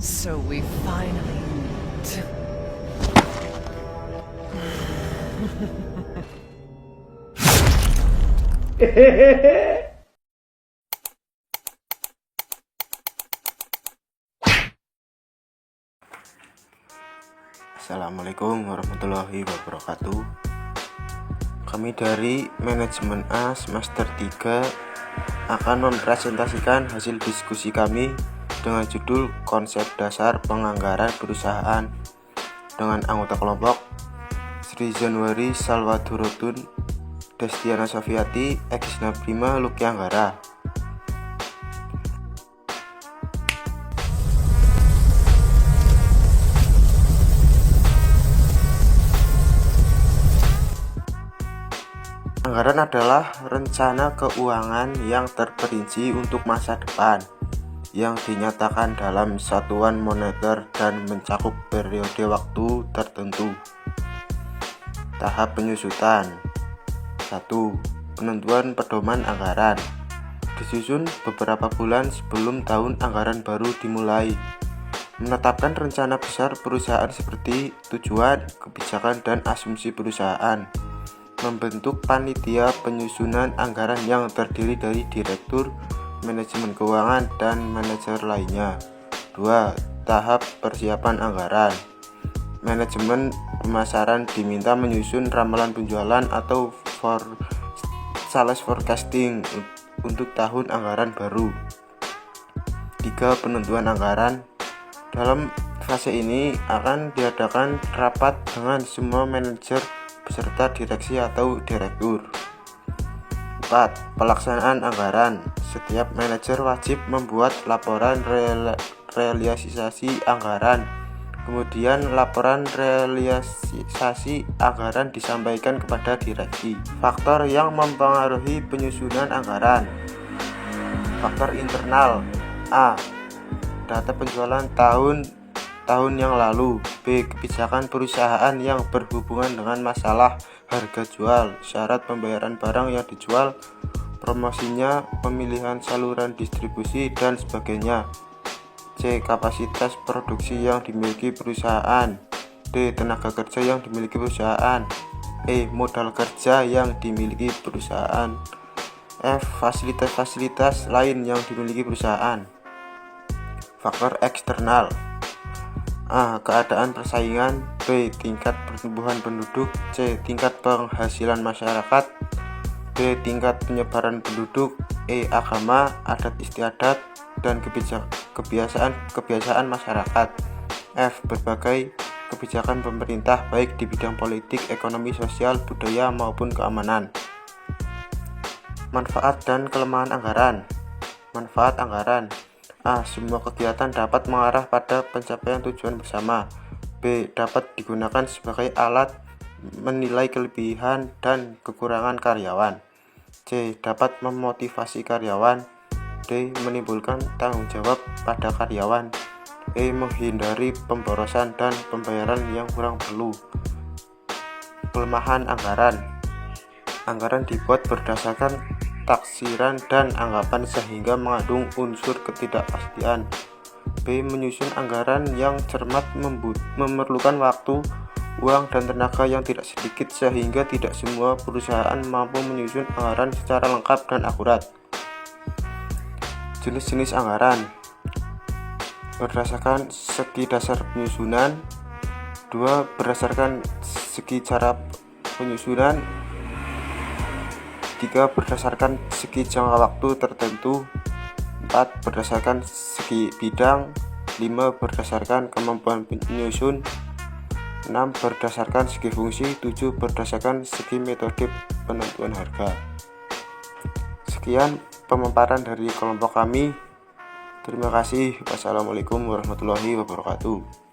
So we finally... Assalamualaikum warahmatullahi wabarakatuh. Kami dari Manajemen A semester 3 akan mempresentasikan hasil diskusi kami dengan judul Konsep Dasar Penganggaran Perusahaan dengan anggota kelompok Sri Januari Salwadurotun, Destiana Sofiati, Eksna Prima Lukianggara. Anggaran adalah rencana keuangan yang terperinci untuk masa depan yang dinyatakan dalam satuan moneter dan mencakup periode waktu tertentu. Tahap penyusutan. 1. Penentuan pedoman anggaran. Disusun beberapa bulan sebelum tahun anggaran baru dimulai. Menetapkan rencana besar perusahaan seperti tujuan, kebijakan, dan asumsi perusahaan. Membentuk panitia penyusunan anggaran yang terdiri dari direktur, manajemen keuangan, dan manajer lainnya. 2. Tahap persiapan anggaran. Manajemen pemasaran diminta menyusun ramalan penjualan atau sales forecasting untuk tahun anggaran baru. 3. Penentuan anggaran. Dalam fase ini akan diadakan rapat dengan semua manajer beserta direksi atau direktur. 4. Pelaksanaan anggaran. Setiap manajer wajib membuat laporan realisasi anggaran. Kemudian laporan realisasi anggaran disampaikan kepada direksi. Faktor yang mempengaruhi penyusunan anggaran. Faktor internal. A. Data penjualan tahun yang lalu. B. Kebijakan perusahaan yang berhubungan dengan masalah harga jual, syarat pembayaran barang yang dijual, promosinya, pemilihan saluran distribusi, dan sebagainya. C. Kapasitas produksi yang dimiliki perusahaan. D. Tenaga kerja yang dimiliki perusahaan. E. Modal kerja yang dimiliki perusahaan. F. Fasilitas-fasilitas lain yang dimiliki perusahaan. Faktor eksternal. A. Keadaan persaingan. B. Tingkat pertumbuhan penduduk. C. Tingkat penghasilan masyarakat. D. Tingkat penyebaran penduduk. E. Agama, adat istiadat, dan kebiasaan masyarakat. F. Berbagai kebijakan pemerintah baik di bidang politik, ekonomi, sosial, budaya, maupun keamanan. Manfaat dan kelemahan anggaran. Manfaat anggaran. A. Semua kegiatan dapat mengarah pada pencapaian tujuan bersama. B. Dapat digunakan sebagai alat menilai kelebihan dan kekurangan karyawan. C. Dapat memotivasi karyawan. D. Menimbulkan tanggung jawab pada karyawan. E. Menghindari pemborosan dan pembayaran yang kurang perlu. Kelemahan anggaran. Anggaran dibuat berdasarkan taksiran dan anggapan sehingga mengandung unsur ketidakpastian. B. Menyusun anggaran yang cermat memerlukan waktu, uang, dan tenaga yang tidak sedikit sehingga tidak semua perusahaan mampu menyusun anggaran secara lengkap dan akurat. Jenis-jenis anggaran. Berdasarkan segi dasar penyusunan. 2. Berdasarkan segi cara penyusunan. 3. Berdasarkan segi jangka waktu tertentu. 4. Berdasarkan segi bidang. 5. Berdasarkan kemampuan penyusun. 6. Berdasarkan segi fungsi. 7. Berdasarkan segi metode penentuan harga. Sekian pemaparan dari kelompok kami. Terima kasih. Wassalamualaikum warahmatullahi wabarakatuh.